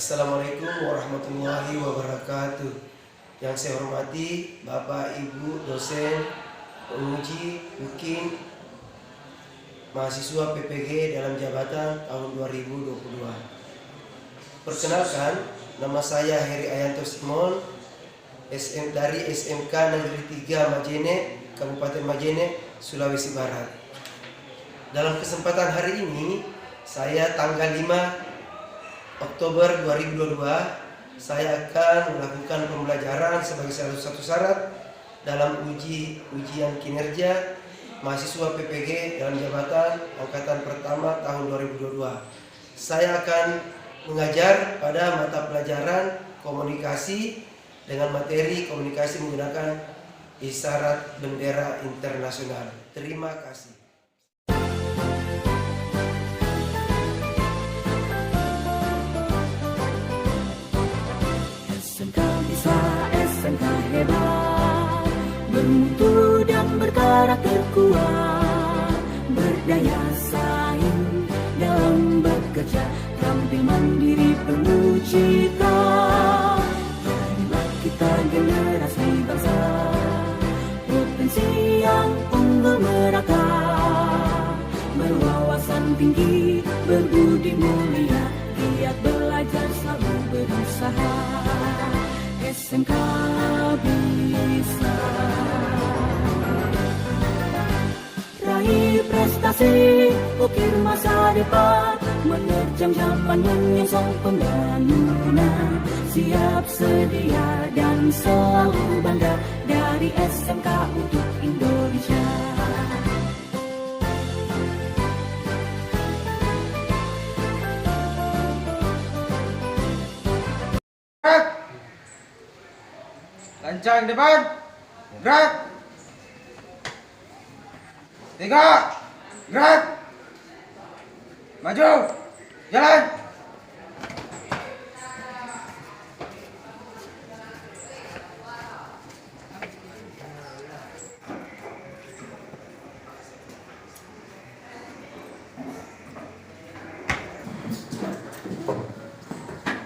Assalamualaikum warahmatullahi wabarakatuh. Yang saya hormati Bapak Ibu dosen, penguji, UKIN, mahasiswa PPG dalam jabatan tahun 2022. Perkenalkan, nama saya Heri Ayanto Simon, dari SMK Negeri 3 Majene, Kabupaten Majene, Sulawesi Barat. Dalam kesempatan hari ini, saya tanggal 5 Oktober 2022, saya akan melakukan pembelajaran sebagai salah satu syarat dalam ujian kinerja mahasiswa PPG dalam jabatan angkatan pertama tahun 2022. Saya akan mengajar pada mata pelajaran komunikasi dengan materi komunikasi menggunakan isyarat bendera internasional. Terima kasih. SMK hebat, bermutu dan berkarakter kuat, berdaya saing dalam bekerja, tampil mandiri penuh cita. Jadilah kita generasi bangsa, potensi yang unggul merata, berwawasan tinggi, berbudi mulia, giat belajar selalu berusaha. SMK bisa raih prestasi, ukir masa depan, menerjang zaman menyongsong pembangunan. Siap sedia dan selalu bangga dari SMK untuk Indonesia. Lancang depan, gerak. 3, gerak. Maju, jalan.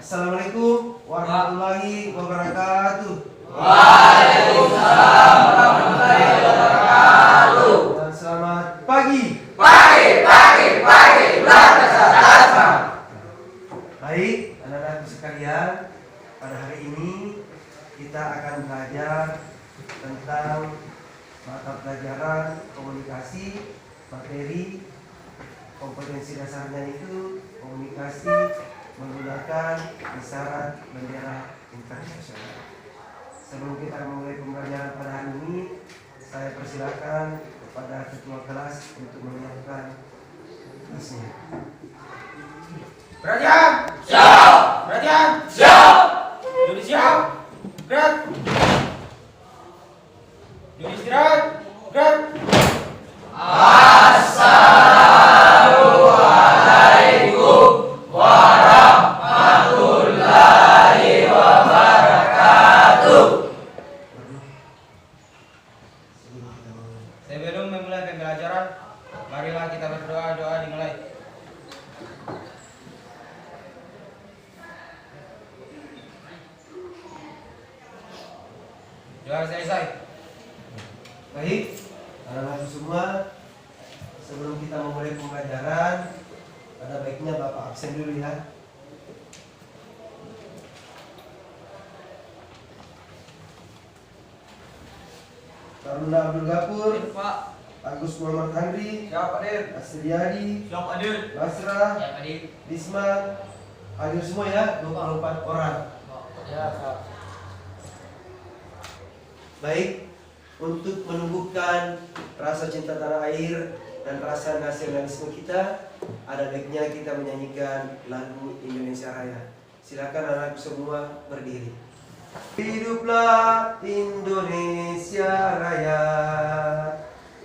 Assalamualaikum warahmatullahi wabarakatuh. Waalaikumsalam warahmatullahi wabarakatuh. Dan selamat pagi. Pagi, luar biasa. Baik, anak-anakku sekalian, pada hari ini kita akan belajar tentang mata pelajaran komunikasi, materi kompetensi dasarnya itu komunikasi menggunakan isyarat bendera internasional. Sebelum kita memulai pembelajaran pada hari ini, saya persilakan kepada ketua kelas untuk menyiapkan tugasnya. Perhatian, Siap. perhatian. Siap. Duduk siap, gerak. Duduk istirahat, gerak. Assalamualaikum warahmatullahi wabarakatuh. Sebelum memulai pembelajaran, marilah kita berdoa. Doa dimulai. Doa selesai. Baik, anak-anakku semua, sebelum kita memulai pembelajaran, ada baiknya Bapak absen dulu ya. Taruna Abdul Ghafur, Pak. Agus Muhammad Handri, Siap, Hadir. Asriadi, Siap, Hadir. Basra, Siap, Hadir. Bisma, hadir semua ya, 24 orang. Ya, Pak. Baik, untuk menumbuhkan rasa cinta tanah air dan rasa nasionalisme kita, ada baiknya kita menyanyikan lagu Indonesia Raya. Silakan anak semua berdiri. Hiduplah Indonesia Raya.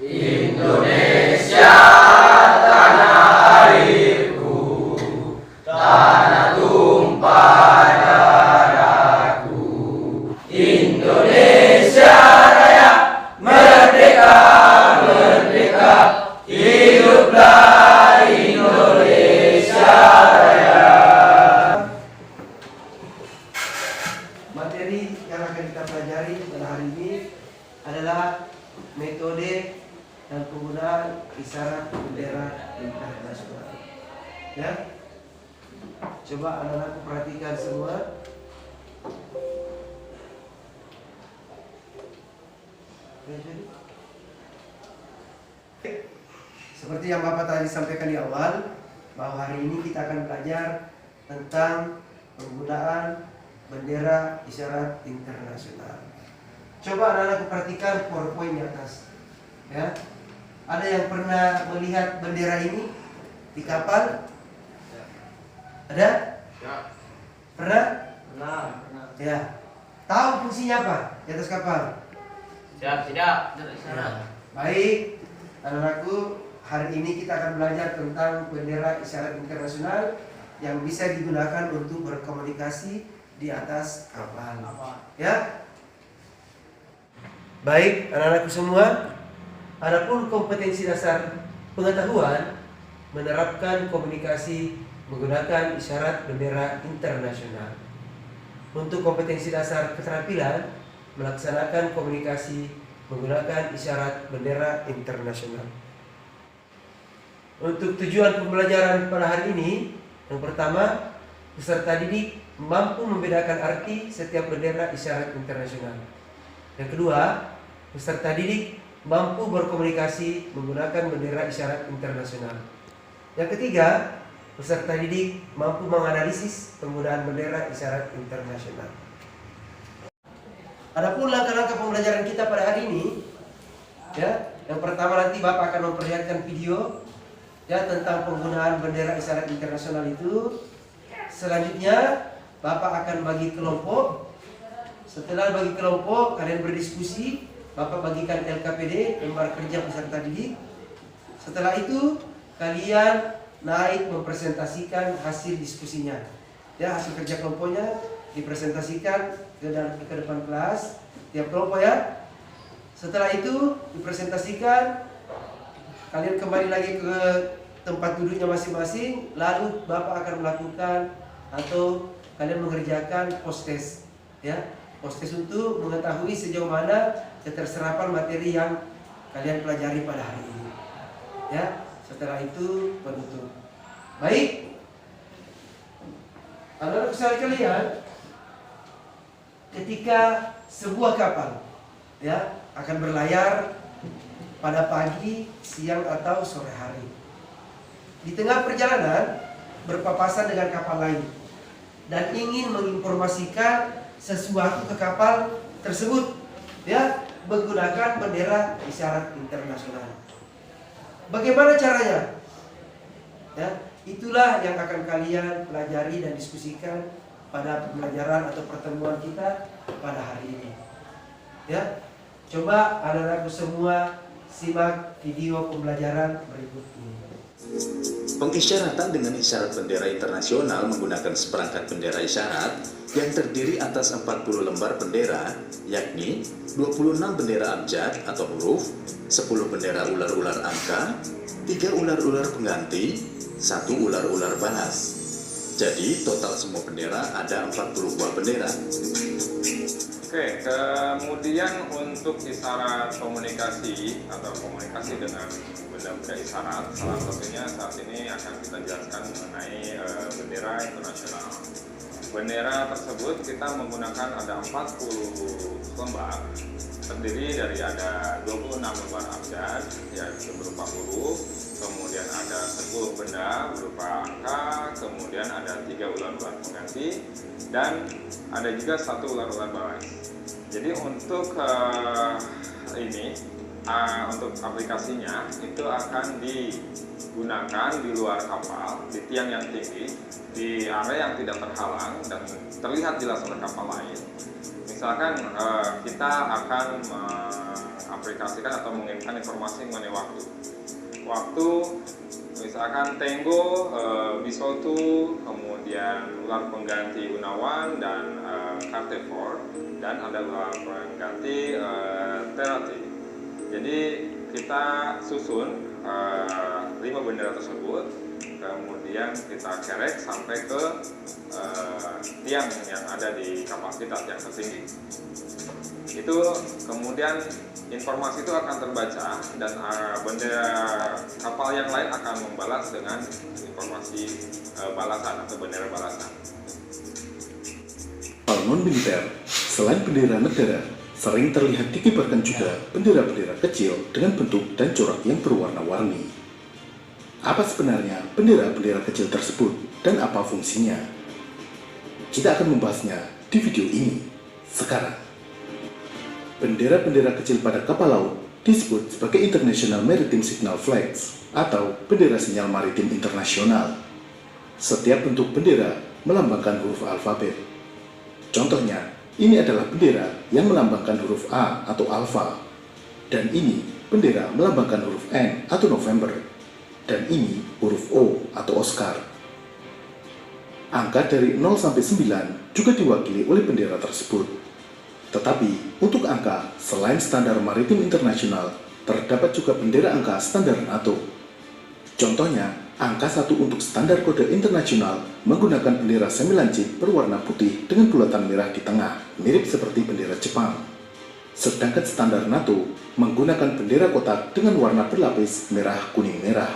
Indonesia tanah airku, tanah tumpah darahku. Indonesia Raya, merdeka, merdeka. Hiduplah Indonesia Raya. akan kita pelajari pada hari ini adalah metode dan penggunaan isyarat bendera internasional. Ya, coba anak-anakku perhatikan semua. Seperti yang Bapak tadi sampaikan di awal, bahwa hari ini kita akan belajar tentang penggunaan bendera isyarat internasional. Coba anak-anak perhatikan PowerPoint di atas. Ya, ada yang pernah melihat bendera ini di kapal? Ada? Ya. Pernah? Pernah. Ya. Tahu fungsinya apa di atas kapal? Tidak. Baik, anak-anakku, hari ini kita akan belajar tentang bendera isyarat internasional yang bisa digunakan untuk berkomunikasi di atas kapal. Ya. Baik, anak-anakku semua, adapun kompetensi dasar pengetahuan menerapkan komunikasi menggunakan isyarat bendera internasional. Untuk kompetensi dasar keterampilan melaksanakan komunikasi menggunakan isyarat bendera internasional. Untuk tujuan pembelajaran pada hari ini, yang pertama, peserta didik mampu membedakan arti setiap bendera isyarat internasional. Yang kedua, peserta didik mampu berkomunikasi menggunakan bendera isyarat internasional. Yang ketiga, peserta didik mampu menganalisis penggunaan bendera isyarat internasional. Adapun langkah-langkah pembelajaran kita pada hari ini, ya, yang pertama nanti Bapak akan memperlihatkan video ya tentang penggunaan bendera isyarat internasional itu. Selanjutnya Bapak akan bagi kelompok. Setelah bagi kelompok, kalian berdiskusi. Bapak bagikan LKPD, lembar kerja peserta didik. Setelah itu kalian naik mempresentasikan hasil diskusinya. Ya, hasil kerja kelompoknya dipresentasikan ke depan kelas tiap kelompok ya. Setelah itu dipresentasikan, kalian kembali lagi ke tempat duduknya masing-masing. Lalu Bapak akan melakukan atau kalian mengerjakan post test ya. Post test untuk mengetahui sejauh mana keterserapan materi yang kalian pelajari pada hari ini. Ya, setelah itu penutup. Baik. Anak-anak sekalian, ketika sebuah kapal ya akan berlayar pada pagi, siang atau sore hari, di tengah perjalanan berpapasan dengan kapal lain dan ingin menginformasikan sesuatu ke kapal tersebut ya menggunakan bendera isyarat internasional. Bagaimana caranya? Ya, itulah yang akan kalian pelajari dan diskusikan pada pembelajaran atau pertemuan kita pada hari ini. Ya, coba anak-anakku semua simak video pembelajaran berikut ini. Pengisyaratan dengan isyarat bendera internasional menggunakan seperangkat bendera isyarat yang terdiri atas 40 lembar bendera, yakni 26 bendera abjad atau huruf, 10 bendera ular-ular angka, 3 ular-ular pengganti, 1 ular-ular balas. Jadi total semua bendera ada 40 buah bendera. Oke, kemudian untuk isyarat komunikasi atau komunikasi dengan benda-benda isyarat, salah satunya saat ini akan kita jelaskan mengenai bendera internasional. Bendera tersebut kita menggunakan ada 40 lembar, terdiri dari ada 26 lembar abjad, yaitu berupa huruf, kemudian ada 10 benda berupa angka, kemudian ada 3 ular-ular pengganti, dan ada juga 1 ular-ular balas. Jadi untuk untuk aplikasinya itu akan digunakan di luar kapal, di tiang yang tinggi, di area yang tidak terhalang dan terlihat jelas oleh kapal lain. Misalkan kita akan mengaplikasikan atau mengirimkan informasi mengenai waktu, misalkan Tenggo, Bisotu, kemudian ular pengganti Unawan dan Kartevor, dan ada ular pengganti Terati. Jadi kita susun 5 bendera tersebut, kemudian kita kerek sampai ke tiang yang ada di kapal kita, tiang tertinggi. itu kemudian informasi itu akan terbaca dan bendera kapal yang lain akan membalas dengan informasi balasan atau bendera balasan. Kapal non-militer, selain bendera negara, sering terlihat dikibarkan juga bendera-bendera kecil dengan bentuk dan corak yang berwarna-warni. Apa sebenarnya bendera-bendera kecil tersebut dan apa fungsinya? Kita akan membahasnya di video ini sekarang. Bendera-bendera kecil pada kapal laut disebut sebagai International Maritime Signal Flags atau bendera sinyal maritim internasional. Setiap bentuk bendera melambangkan huruf alfabet. Contohnya, ini adalah bendera yang melambangkan huruf A atau alfa, dan ini bendera melambangkan huruf N atau November, dan ini huruf O atau Oscar. Angka dari 0 sampai 9 juga diwakili oleh bendera tersebut. Tetapi, untuk angka selain standar maritim internasional, terdapat juga bendera angka standar NATO. Contohnya, angka 1 untuk standar kode internasional menggunakan bendera semi-lancip berwarna putih dengan bulatan merah di tengah, mirip seperti bendera Jepang. Sedangkan standar NATO menggunakan bendera kotak dengan warna berlapis merah, kuning, merah.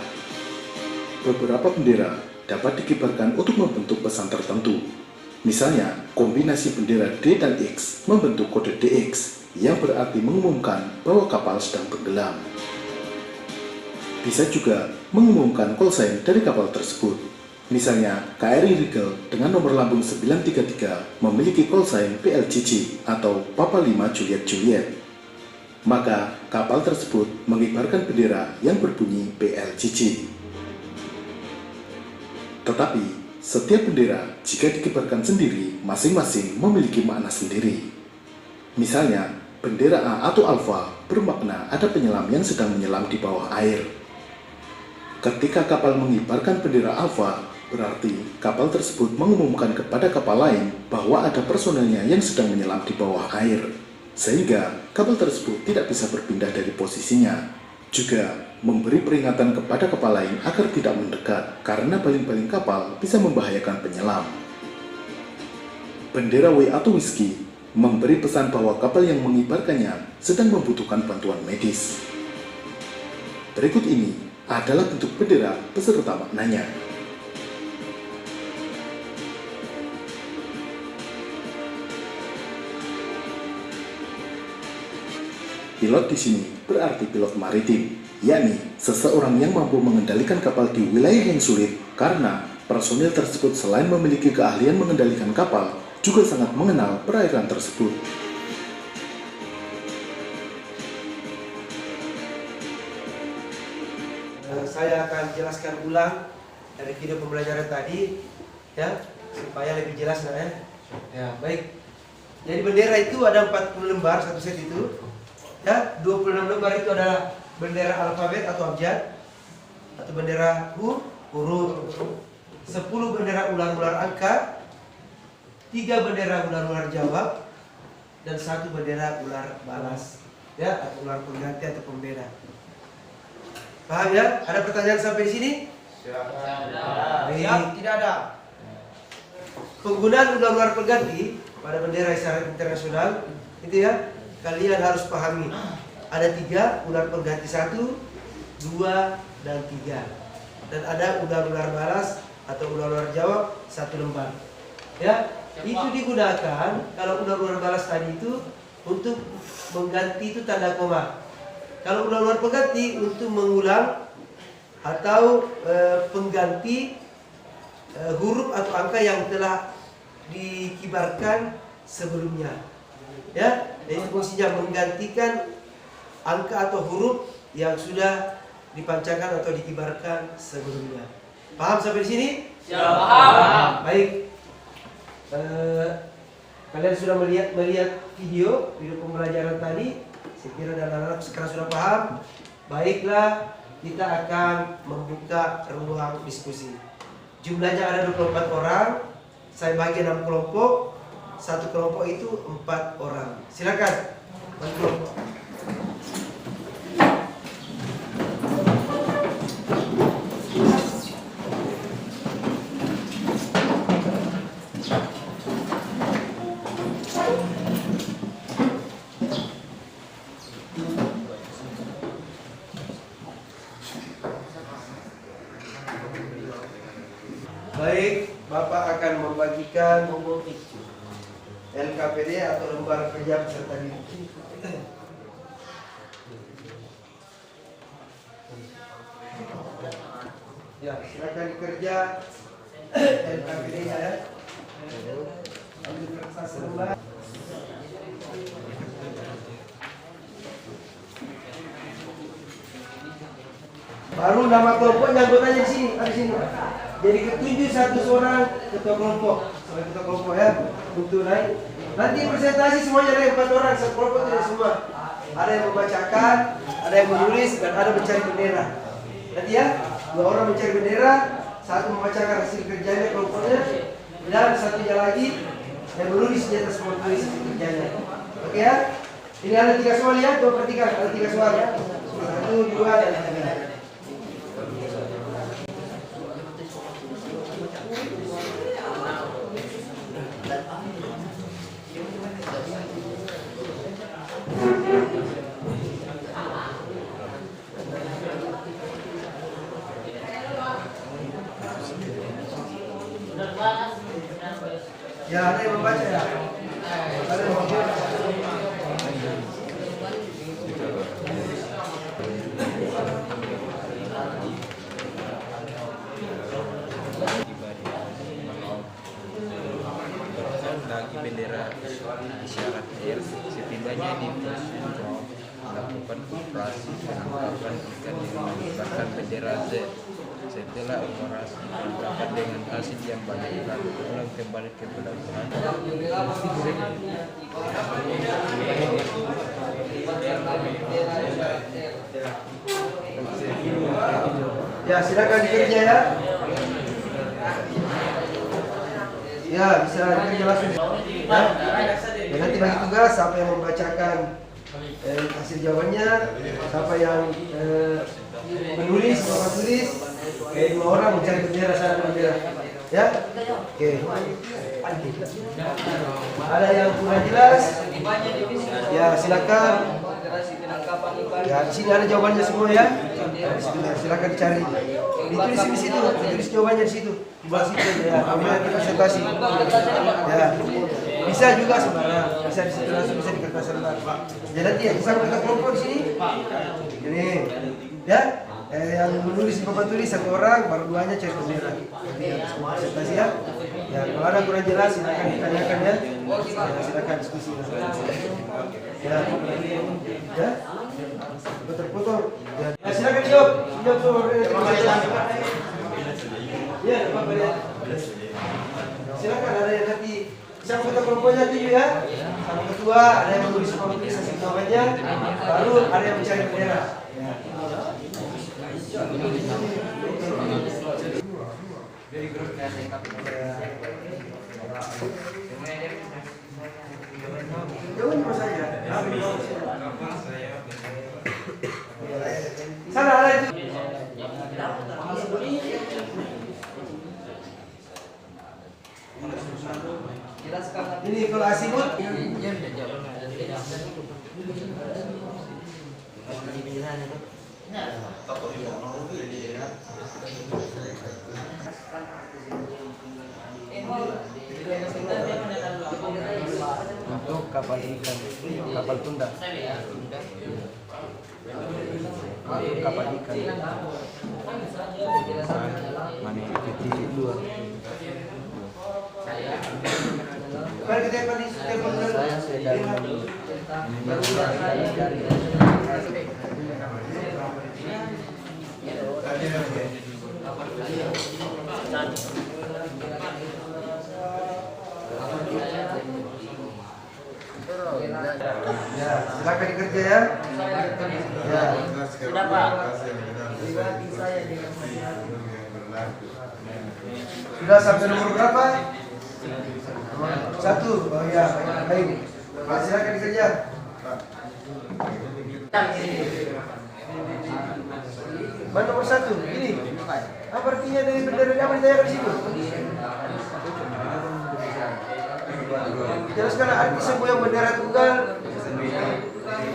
Beberapa bendera dapat dikibarkan untuk membentuk pesan tertentu. Misalnya, kombinasi bendera D dan X membentuk kode DX yang berarti mengumumkan bahwa kapal sedang tenggelam. Bisa juga mengumumkan call sign dari kapal tersebut. Misalnya, KRI Rigel dengan nomor lambung 933 memiliki call sign PLCC atau Papa 5 Juliet Juliet. Maka, kapal tersebut mengibarkan bendera yang berbunyi PLCC. Tetapi, setiap bendera jika dikibarkan sendiri masing-masing memiliki makna sendiri. Misalnya, bendera A atau alfa bermakna ada penyelam yang sedang menyelam di bawah air. Ketika kapal mengibarkan bendera alfa, berarti kapal tersebut mengumumkan kepada kapal lain bahwa ada personelnya yang sedang menyelam di bawah air, sehingga kapal tersebut tidak bisa berpindah dari posisinya. Juga memberi peringatan kepada kapal lain agar tidak mendekat, karena baling-baling kapal bisa membahayakan penyelam. Bendera W atau whisky memberi pesan bahwa kapal yang mengibarkannya sedang membutuhkan bantuan medis. Berikut ini adalah bentuk bendera beserta maknanya. Pilot di sini berarti pilot maritim, yakni seseorang yang mampu mengendalikan kapal di wilayah yang sulit karena personil tersebut selain memiliki keahlian mengendalikan kapal, juga sangat mengenal perairan tersebut. Saya akan jelaskan ulang dari video pembelajaran tadi, ya, supaya lebih jelas, ya. Ya, baik. Jadi bendera itu ada 40 lembar satu set itu. Ya, 26 lembar itu adalah bendera alfabet atau abjad atau bendera huruf, 10 bendera ular-ular angka, 3 bendera ular-ular jawab, dan 1 bendera ular balas, ya, atau ular pengganti atau pembeda. Paham ya? Ada pertanyaan sampai di sini? Siap, tidak ada. Penggunaan ular-ular pengganti pada bendera isyarat internasional itu, ya, kalian harus pahami. Ada 3 ular pengganti, 1, 2, dan 3. Dan ada ular-ular balas atau ular-ular jawab 1 lembar. Ya, itu digunakan kalau ular-ular balas tadi itu untuk mengganti itu tanda koma. Kalau ular-ular pengganti untuk mengulang atau pengganti huruf atau angka yang telah dikibarkan sebelumnya. Ya, jadi fungsinya menggantikan angka atau huruf yang sudah dipancarkan atau dikibarkan sebelumnya. Paham sampai di sini? Siap, paham. Baik. Kalian sudah melihat video pembelajaran tadi. Saya kira anak-anak sekarang sudah paham. Baiklah, kita akan membuka ruang diskusi. Jumlahnya ada 24 orang. Saya bagi 6 kelompok. Satu kelompok itu 4 orang. Silakan. Kelompok. membagikan LKPD atau lembar kerja peserta didik. Ya, silakan kerja LKPD-nya ya. Ambil kertas lembar. Baru nama kelompoknya anggotanya di sini, ada di sini. Jadi ketujuh satu seorang ketua kelompok, sebagai ketua kelompok ya, untuk naik. Nanti presentasi semuanya ada 4 orang, satu kelompok tidak semua. Ada yang membacakan, ada yang menulis, dan ada mencari bendera. Nanti ya, 2 orang mencari bendera, 1 membacakan hasil kerjanya kelompoknya, dan satunya lagi yang menulis di atas semua tulis hasil kerjanya. Oke ya? Ini ada 3 soal ya, coba perhatikan, ada 3 soal ya. 1, 2, dan 3. Ya, ada yang membaca ya? Ada yang membaca. Lagi bendera isyarat air setibanya di pos kontrol melakukan operasi penangkapan ikan dengan mengibarkan bendera Z. Setelah operasi penangkapan dengan hasil yang baik lalu pulang kembali ke pelabuhan. Ya, silakan dikerja ya. Ya, bisa dikerja langsung. Ya. Dan nanti bagi tugas siapa yang membacakan hasil jawabannya, siapa yang menulis, tulis, 2 orang mencari bendera sana bendera. Ya, oke. Ada yang kurang jelas? Ya, silakan. Ya, di sini ada jawabannya semua ya. Silakan dicari. Ditulis di situ, ditulis jawabannya di situ. Di bawah situ ya. Ambil di presentasi. Ya. Bisa juga sembarang. Bisa di situ langsung, bisa di kertas lembar. Ya nanti ya, bisa kita kelompok di sini. Ini. Ya. Yang menulis di papan tulis 1 orang, baru 2-nya cari bendera. Presentasi ya. Ya, kalau ada kurang jelas silakan ditanyakan ya. Silakan diskusi. Ya. Ya. Terputar. Ya, silakan jawab. Jawab soal ya, apa ya? Silakan ada yang nanti siapa ketua kelompoknya 7 ya. Sama ketua, ada yang menulis papan hasil jawabannya, baru ada yang mencari bendera. Ya. Dari grup jauh saja. Sana ada itu. Ini kalau asimut. Untuk kapal ikan, kapal tunda. Kapal ikan. Mana kecil luar. Kalau kita telepon saya sedang mencari. Ya, silakan dikerja ya. Ya. Sudah Pak. Sudah sampai nomor berapa? 1. Oh ya, baik. Silakan dikerja. Mana nomor 1? Ini. Apa artinya dari bendera apa ditanyakan di situ? Jelaskan arti semua yang bendera tunggal.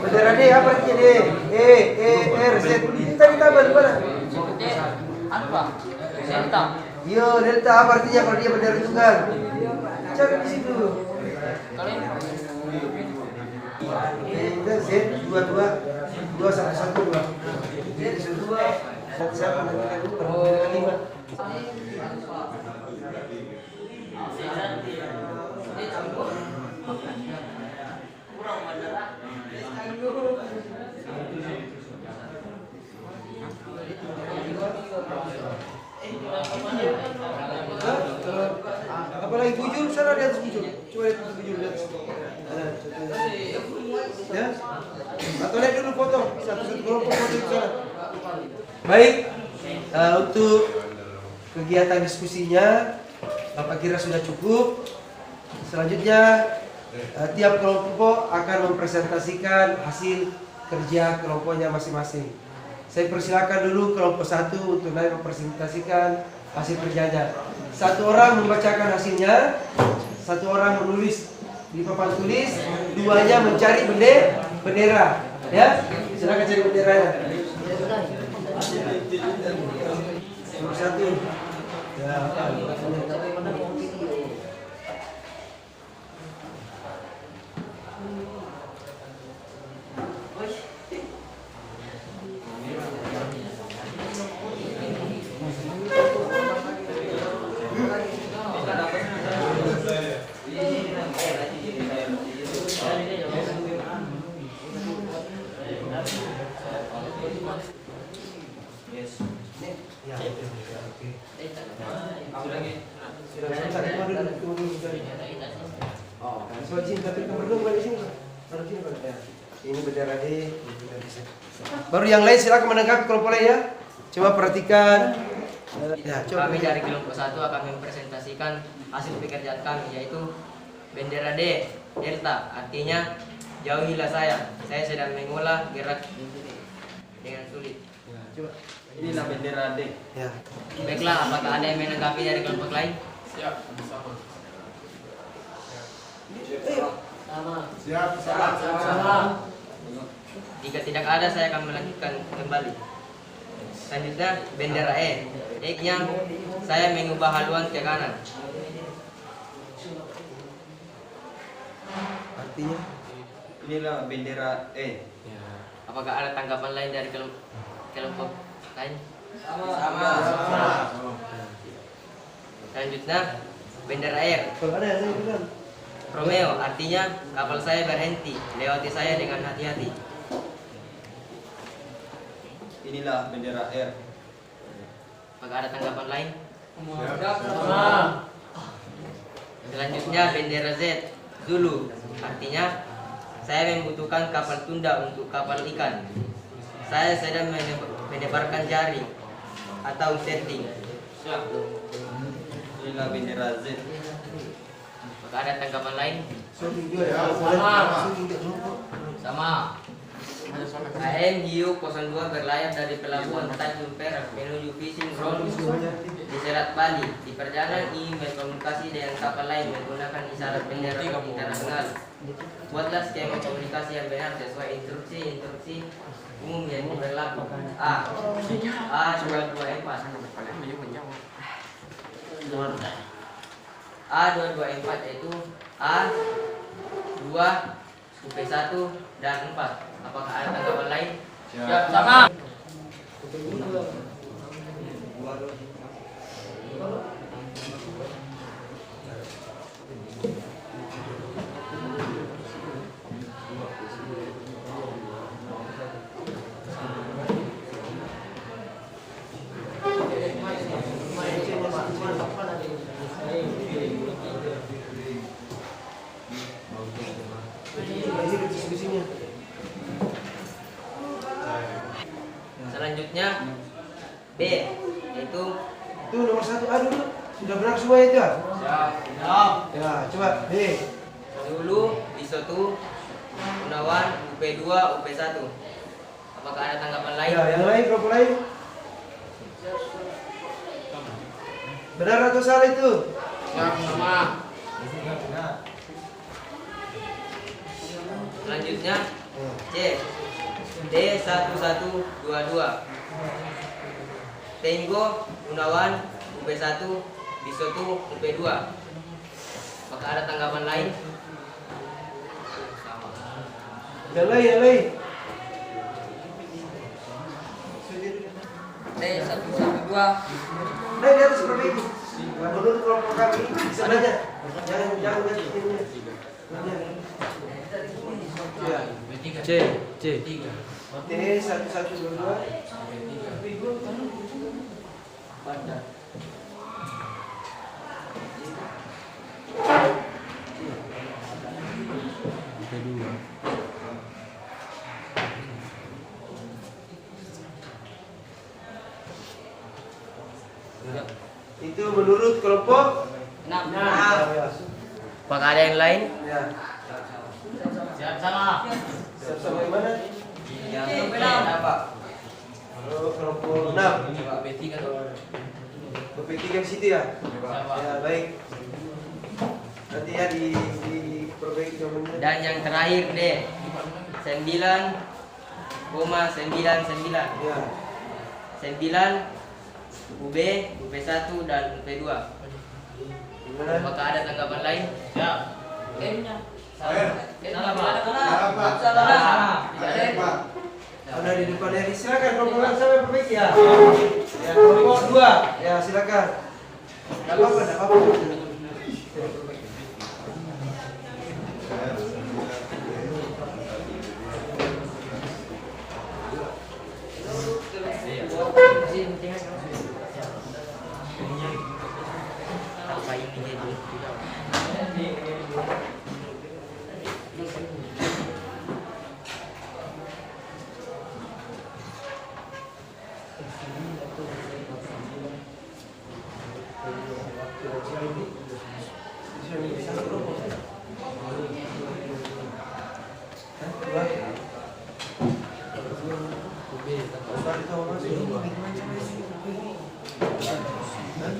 Bendera D apa artinya D? E, R, Z. Ini tadi tambah di mana? Anu Pak, sentang. Yo, delta apa artinya kalau dia bendera tunggal? Cari di situ. Delta Z 22 Jadi dua. Siapa nanti bendera 5? Apalagi bujur, sana di atas bujur. Coba lihat bujur di atas. Ya. Atau lihat dulu foto, satu-satu kelompok foto di sana. Baik, untuk kegiatan diskusinya, Bapak kira sudah cukup. Selanjutnya, tiap kelompok akan mempresentasikan hasil kerja kelompoknya masing-masing. Saya persilakan dulu kelompok 1 untuk naik mempresentasikan hasil kerjanya. Satu orang membacakan hasilnya, satu orang menulis di papan tulis, duanya mencari bendera. Ya, silakan cari benderanya. Nomor 1. Ya, ini bendera D. Baru yang lain silakan menanggapi kelompok lain ya. Coba perhatikan. Ya, coba. Kami dari kelompok 1 akan mempresentasikan hasil pekerjaan kami, yaitu bendera D, delta, artinya jauhilah saya sedang mengolah gerak dengan sulit. Coba. Inilah bendera D. Ya. Baiklah, apakah ada yang menanggapi dari kelompok lain? Siap, sama. Jika tidak ada, saya akan melanjutkan kembali. Selanjutnya, bendera E. E-nya, saya mengubah haluan ke kanan. Artinya Inilah bendera E. Apakah ada tanggapan lain dari kelompok lain? Sama. Selanjutnya, bendera R. kalau ada yang lain bilang. Romeo, artinya kapal saya berhenti, lewati saya dengan hati-hati. Inilah bendera R. Apakah ada tanggapan lain? Sama. Selanjutnya bendera Z, Zulu, artinya saya membutuhkan kapal tunda untuk kapal ikan. Saya sedang menebarkan jaring atau setting. Siap. Inilah bendera Z. Apakah ada tanggapan lain? Sama. AM Hiu 02 berlayar dari pelabuhan Tanjung Perak menuju fishing ground di Selat Bali. Di perjalanan ingin berkomunikasi dengan kapal lain menggunakan isyarat bendera internasional. Buatlah skema komunikasi yang benar sesuai instruksi umum yang berlaku. A224 yaitu A 2 UP1 dan 4. Apakah ada tanggapan lain? Siap, sama. Selanjutnya B yaitu Itu nomor 1 A dulu. Sudah benar semua itu ya? Siap. Ya, coba B. Dulu Bisotu Gunawan UP2 UP1. Apakah ada tanggapan lain? Ya, yang lain kelompok lain. Benar atau salah itu? Siap, sama. Selanjutnya C D1122 Tango Gunawan UP1, Bisotu, UP2. Apakah ada tanggapan lain? Yang lain. T112. Nah, di atas perbaiki. Menurut kelompok kami, sebenarnya jangan ganti timnya. Ya. C. T1122. Itu menurut kelompok 6. Ya. Apakah ada yang lain? Ya. Siap sama. Siap sampai mana? Yang apa? Kelompok 6. BP3 di situ ya? Ya, baik. Nanti ya diperbaiki nomornya. Dan yang terakhir D 9,99. Ya. 9 UB, UP1 dan UP2. Gimana? Apakah ada tanggapan lain? Siap. Ada di depan ya, silakan kelompok saya perbaiki ya. Ya, kelompok 2. Ya, silakan. Enggak apa-apa. Apa ini jadi?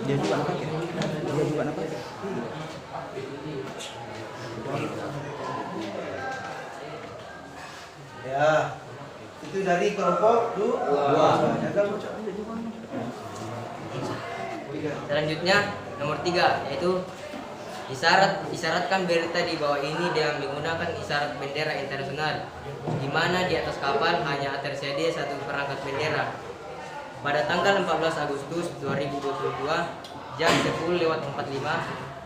Dia juga apa? Ya. Itu dari kelompok 2. Selanjutnya nomor 3 yaitu isyaratkan berita di bawah ini dengan menggunakan isyarat bendera internasional, di mana di atas kapal hanya tersedia satu perangkat bendera. Pada tanggal 14 Agustus 2022 jam 10:45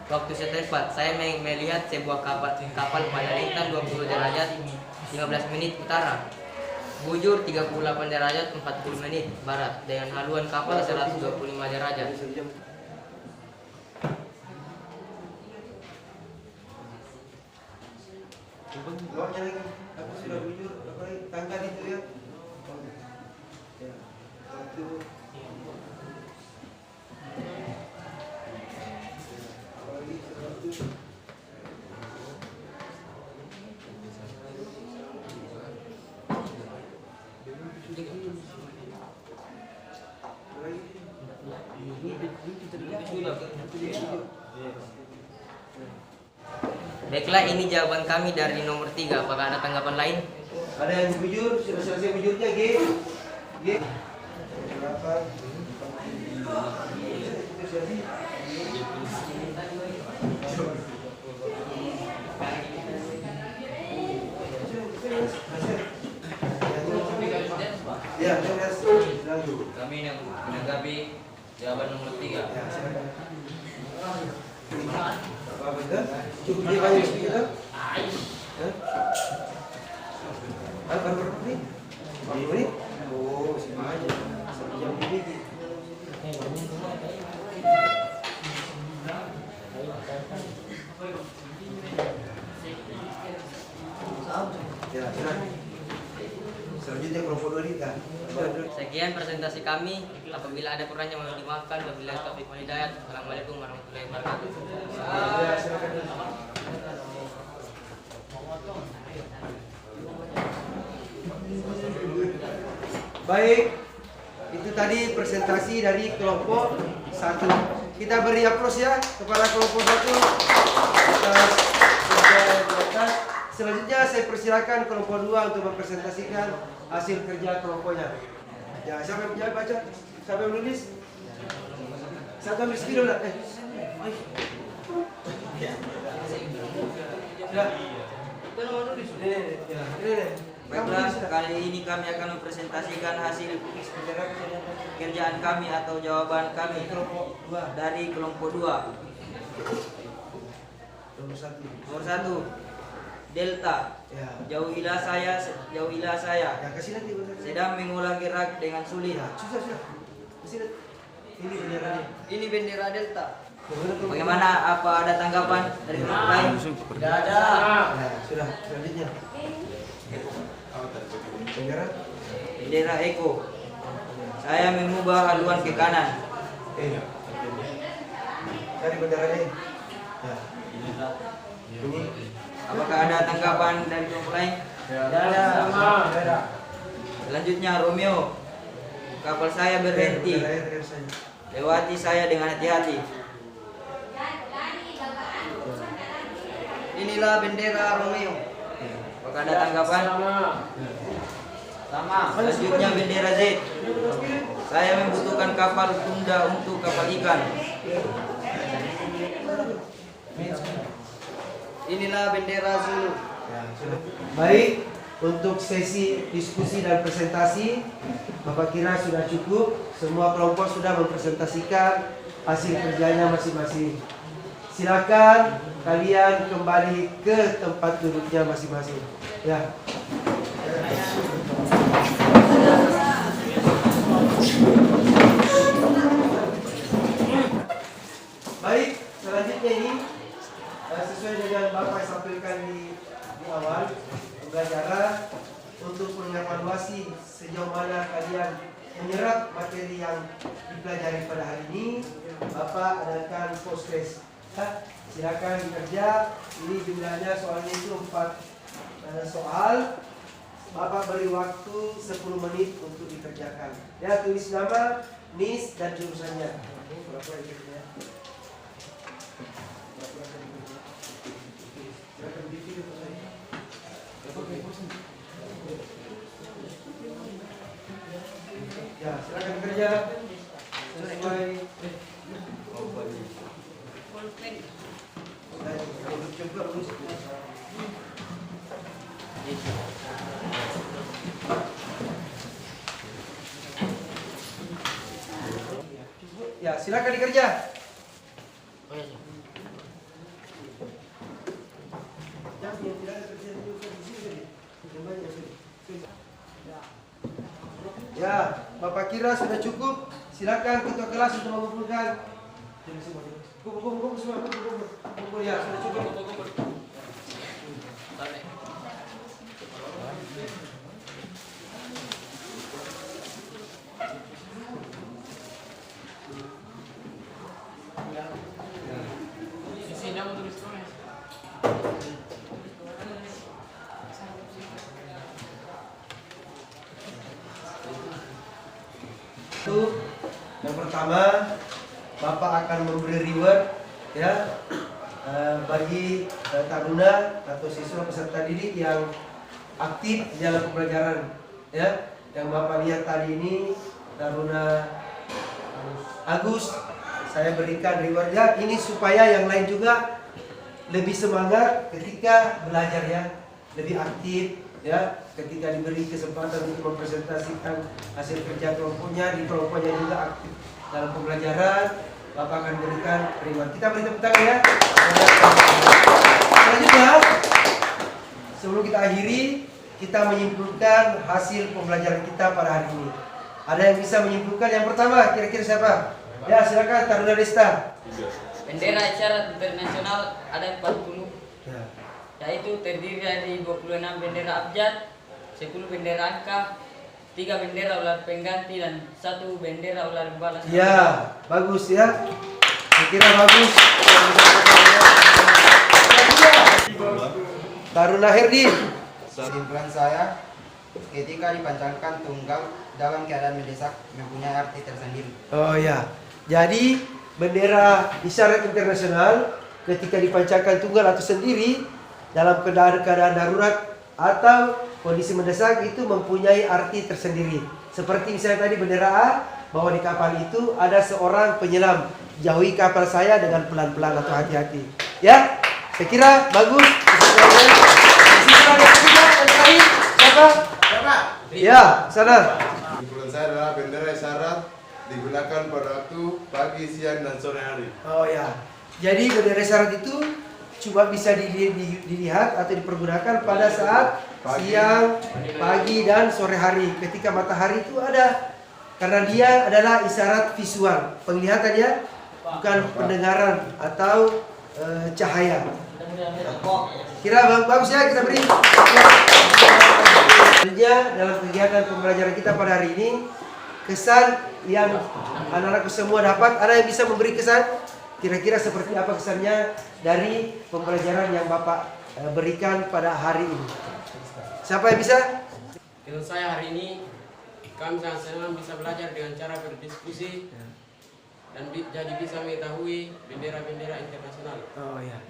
waktu setempat, saya melihat sebuah kapal pada lintang 20 derajat 15 menit utara, bujur 38 derajat 40 menit barat dengan haluan kapal 125 derajat. Bawahnya lagi. Aku sudah bujur. Apa lagi? Tanggal itu ya. Ya. Itu. Baiklah, ini jawaban kami dari nomor 3. Apakah ada tanggapan lain? Ada yang bujur, sudah selesai bujurnya, G. Berapa? Ya, Kami yang menanggapi jawaban nomor 3. Ya, silakan. Apa itu? Cukup dia banyak sedikit kan? Baru berapa menit? 5 menit? Oh, masih banyak. 1 jam lebih. Ya, silakan. Selanjutnya kelompok 2 Rita. Sekian presentasi kami. Apabila ada kurangnya mohon dimaafkan. Wabillahi taufiq wal hidayah. Assalamualaikum warahmatullahi wabarakatuh. Ya, silakan. Baik, itu tadi presentasi dari kelompok 1. Kita beri aplaus ya kepada kelompok 1 atas kerja yang di atas. Selanjutnya saya persilakan kelompok 2 untuk mempresentasikan hasil kerja kelompoknya. Ya, siapa yang baca? Siapa yang menulis? Satu ambil spidol lah. Sudah. Baiklah, kali ini kami akan mempresentasikan hasil kerjaan kami atau jawaban kami dari kelompok 2. Nomor 1, delta. Ya. Jauhilah saya, Ya kasih nanti. sedang mengolah gerak dengan sulit. Sudah. Kasih nanti. Ini benderanya. Ini bendera delta. Bagaimana, apa ada tanggapan dari kelompok lain? Tidak ada. Nah, sudah. Selanjutnya. Bendera. Bendera Eko. Saya mengubah haluan ke kanan. Dari benderanya. Ya. Ini. Apakah ada tanggapan dari kelompok lain? Tidak ada. Selanjutnya Romeo. Kapal saya berhenti. Lewati saya dengan hati-hati. Inilah bendera Romeo. Apakah ada tanggapan? Sama. Selanjutnya bendera Z. Saya membutuhkan kapal tunda untuk kapal ikan. Inilah bendera Zulu. Baik, untuk sesi diskusi dan presentasi, Bapak kira sudah cukup. Semua kelompok sudah mempresentasikan hasil kerjanya masing-masing. Silakan kalian kembali ke tempat duduknya masing-masing. Ya. Baik, selanjutnya ini sesuai dengan Bapak yang sampaikan di awal pembelajaran untuk mengevaluasi sejauh mana kalian menyerap materi yang dipelajari pada hari ini. Bapak adakan post test. Silakan dikerja. Ini jumlahnya soalnya itu 4 soal. Bapak beri waktu 10 menit untuk dikerjakan. Ya, tulis nama, NIS dan jurusannya. Ya, silakan kerja sesuai. Ya, silakan dikerja. Ya, Bapak kira sudah cukup. Silakan ketua kelas untuk mengumpulkan. Kumpul semua, kumpul ya, sudah cukup. Yang pertama, Bapak akan memberi reward ya bagi taruna atau siswa peserta didik yang aktif dalam pembelajaran ya. Yang Bapak lihat tadi ini taruna Agus, saya berikan rewardnya ini supaya yang lain juga lebih semangat ketika belajar ya, lebih aktif ya, ketika diberi kesempatan untuk mempresentasikan hasil kerja kelompoknya, di kelompoknya juga aktif dalam pembelajaran, Bapak akan berikan reward. Kita beri tepuk tangan ya. Selanjutnya, sebelum kita akhiri, kita menyimpulkan hasil pembelajaran kita pada hari ini. Ada yang bisa menyimpulkan? Yang pertama, kira-kira siapa? Ya, silakan Taruna Desta. Bendera isyarat internasional ada 40. Ya. Yaitu terdiri dari 26 bendera abjad, 10 bendera angka, 3 bendera ular pengganti dan 1 bendera ular balas. Ya, bagus ya. Saya kira bagus. Taruna Herdi. Kesimpulan saya, ketika dipancangkan tunggal dalam keadaan mendesak mempunyai arti tersendiri. Oh ya, jadi bendera isyarat internasional ketika dipancangkan tunggal atau sendiri dalam keadaan darurat atau kondisi mendesak itu mempunyai arti tersendiri. Seperti misalnya tadi bendera A bahwa di kapal itu ada seorang penyelam. Jauhi kapal saya dengan pelan-pelan atau hati-hati. Ya, saya kira bagus. Kesimpulan yang ketiga dan terakhir siapa? Ya, sana. Kesimpulan saya adalah bendera isyarat digunakan pada waktu pagi, siang, dan sore hari. Oh ya, jadi bendera isyarat itu cuma bisa dilihat atau dipergunakan pada saat siang, pagi, dan sore hari. Ketika matahari itu ada, karena dia adalah isyarat visual, penglihatannya, bukan pendengaran atau cahaya. Kira bagus ya, kita beri. Selanjutnya dalam kegiatan pembelajaran kita pada hari ini, kesan yang anak-anakku semua dapat, ada yang bisa memberi kesan? Kira-kira seperti apa kesannya dari pembelajaran yang Bapak berikan pada hari ini? Siapa yang bisa? Kesan saya hari ini, kami sangat senang bisa belajar dengan cara berdiskusi dan jadi bisa mengetahui bendera-bendera internasional. Oh ya,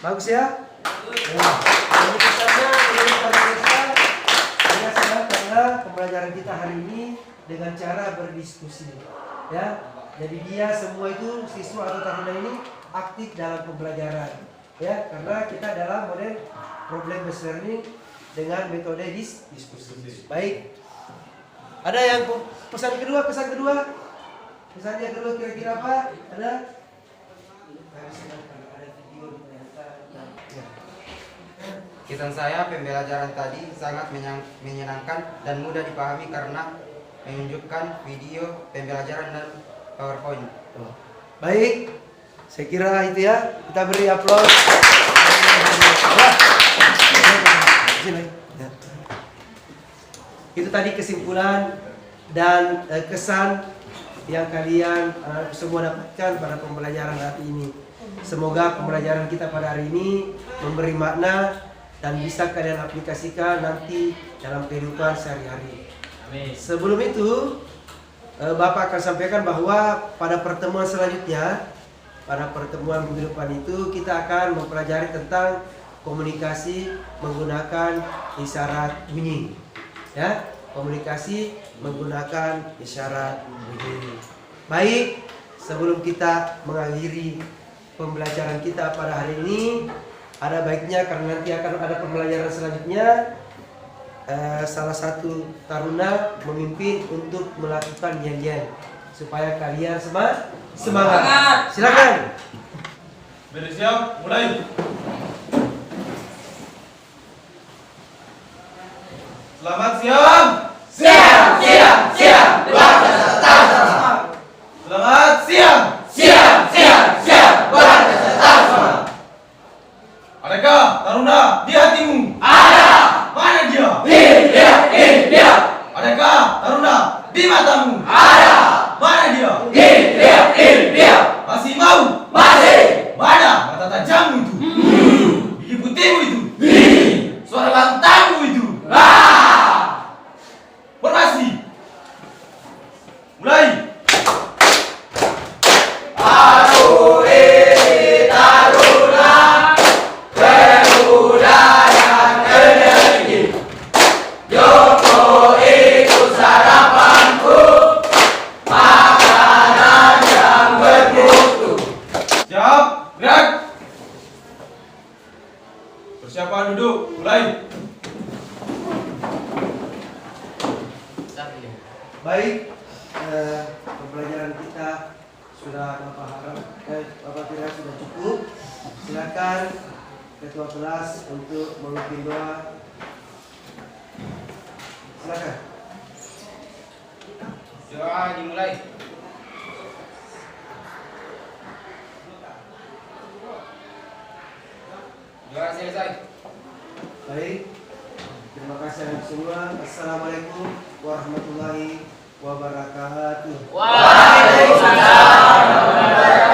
bagus ya. Jadi kesannya menurut pemirsa, saya senang karena pembelajaran kita hari ini dengan cara berdiskusi. Ya, jadi dia semua itu siswa atau taruna ini aktif dalam pembelajaran. Ya, karena kita dalam model problem based learning dengan metode diskusi. Baik. Ada yang pesan kedua? Pesannya kedua kira-kira apa? Ada? Kesan saya pembelajaran tadi sangat menyenangkan dan mudah dipahami karena menunjukkan video pembelajaran dan PowerPoint. Baik, saya kira itu ya. Kita beri aplaus. Itu tadi kesimpulan dan kesan yang kalian semua dapatkan pada pembelajaran hari ini. Semoga pembelajaran kita pada hari ini memberi makna dan bisa kalian aplikasikan nanti dalam kehidupan sehari-hari. Sebelum itu, Bapak akan sampaikan bahwa pada pertemuan selanjutnya, pada pertemuan minggu depan itu kita akan mempelajari tentang komunikasi menggunakan isyarat bunyi. Ya, komunikasi menggunakan isyarat bunyi. Baik, sebelum kita mengakhiri pembelajaran kita pada hari ini, ada baiknya karena nanti akan ada pembelajaran selanjutnya, salah satu taruna memimpin untuk melakukan nyanyian supaya kalian semangat. Silakan. Bersiap, mulai. Selamat siang. Siang. Selamat siang. Adakah taruna di hatimu? Ada. Mana dia? Dia. Adakah taruna di matamu? Ada. Mana dia? Dia. Masih mau? Masih. Mana mata tajammu itu? Gigi putihmu itu? Suara lantangmu itu? Formasi. Mulai. Persiapan duduk, mulai. Baik, pembelajaran kita sudah Bapak harap, Bapak kira sudah cukup. Silakan ketua kelas untuk memimpin doa. Silakan. Doa dimulai. Doa selesai. Baik, terima kasih anak semua. Assalamualaikum warahmatullahi wabarakatuh. Waalaikumsalam warahmatullahi wabarakatuh.